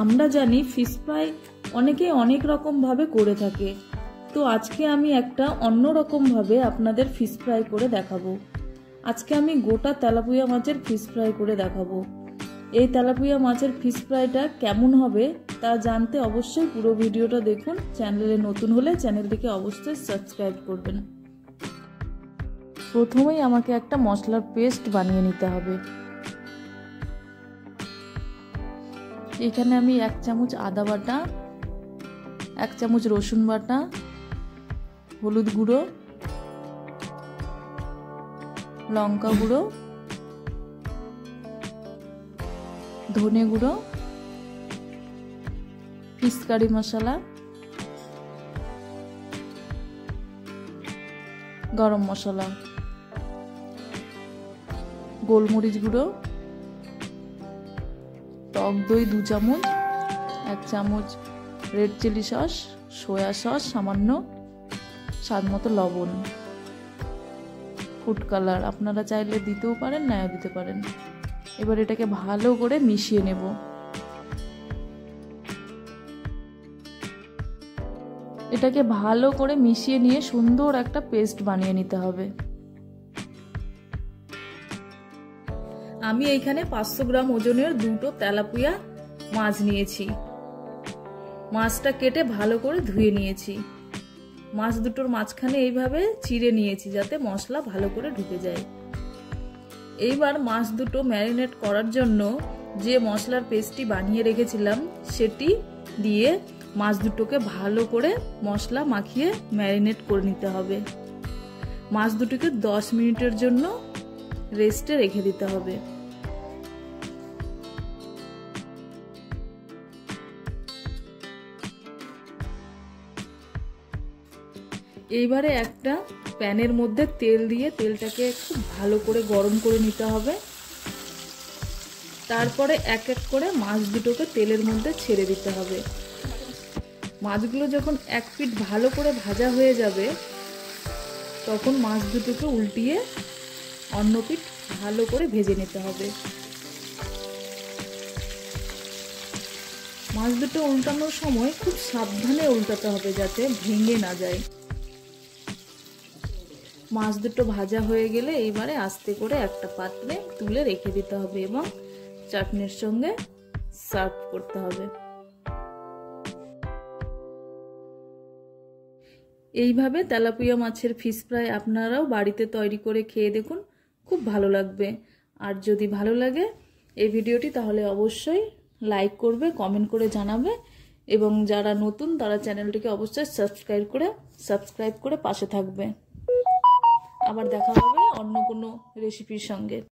আমরা জানি fish fry অনেকে অনেক রকম ভাবে করে থাকে, তো আজকে আমি একটা অন্য রকম ভাবে আপনাদের ফিশ ফ্রাই করে দেখাবো। আজকে আমি গোটা তেলাপিয়া মাছের ফিশ ফ্রাই করে দেখাবো। এই তেলাপিয়া মাছের ফিশ ফ্রাইটা কেমন হবে তা জানতে অবশ্যই পুরো ভিডিওটা দেখুন। চ্যানেলে নতুন হলে চ্যানেলটিকে অবশ্যই সাবস্ক্রাইব করবেন। প্রথমেই আমাকে একটা মশলার পেস্ট বানিয়ে নিতে হবে। এখানে আমি 1 চামচ আদা বাটা, 1 চামচ রসুন বাটা, হলুদ গুঁড়ো, লঙ্কা গুঁড়ো, ধনে গুঁড়ো, ফিশ কারি মশলা, গরম মশলা, গোলমরিচ গুঁড়ো, টক দই 2 চামচ, 1 চামচ red chilli sauce, soya sauce সামান্য, স্বাদ মতো লবণ, ফুড কালার আপনারা চাইলে দিতেও পারেন, নাও দিতে পারেন। এবার এটাকে ভালো করে মিশিয়ে নেব। এটাকে ভালো করে মিশিয়ে নিয়ে সুন্দর একটা পেস্ট বানিয়ে নিতে হবে। আমি এইখানে 500 গ্রাম ওজনের 2টো তেলাপিয়া মাছ নিয়েছি। মাছটা কেটে ভালো করে ধুয়ে নিয়েছি। মাছ দুটোর মাঝখানে এইভাবে চিড়ে নিয়েছি যাতে মশলা ভালো করে ঢুকে যায়। এইবার মাছ দুটো ম্যারিনেট করার জন্য যে মশলার পেস্টটি বানিয়ে রেখেছিলাম সেটি দিয়ে মাছ দুটোকে ভালো করে মশলা মাখিয়ে ম্যারিনেট করে নিতে হবে। মাছ দুটোকে 10 মিনিটের জন্য রেস্টে রেখে দিতে হবে। এইবারে একটা প্যানের মধ্যে তেল দিয়ে তেলটাকে খুব ভালো করে গরম করে নিতে হবে। তারপরে এক এক করে মাছ দুটোকে তেলের মধ্যে ছেড়ে দিতে হবে। মাছগুলো যখন এক পিঠ ভালো করে ভাজা হয়ে যাবে তখন মাছ দুটোকে উল্টিয়ে অন্য পিঠ ভালো করে ভেজে নিতে হবে। মাছ দুটো উল্টানোর সময় খুব সাবধানে উল্টাতে হবে যাতে ভেঙে না যায়। মাছ দুটো ভাজা হয়ে গেলে এইবারে আস্তে করে একটা পাত্রে তুলে রেখে দিতে হবে এবং চাটনির সঙ্গে সার্ভ করতে হবে। এইভাবে তেলাপিয়া মাছের ফিশ ফ্রাই আপনারাও বাড়িতে তৈরি করে খেয়ে দেখুন, খুব ভালো লাগবে। আর যদি ভালো লাগে এই ভিডিওটি তাহলে অবশ্যই লাইক করবে, কমেন্ট করে জানাবে এবং যারা নতুন তারা চ্যানেলটিকে অবশ্যই সাবস্ক্রাইব করে পাশে থাকবে। আবার দেখা হবে অন্য কোনো রেসিপির সঙ্গে।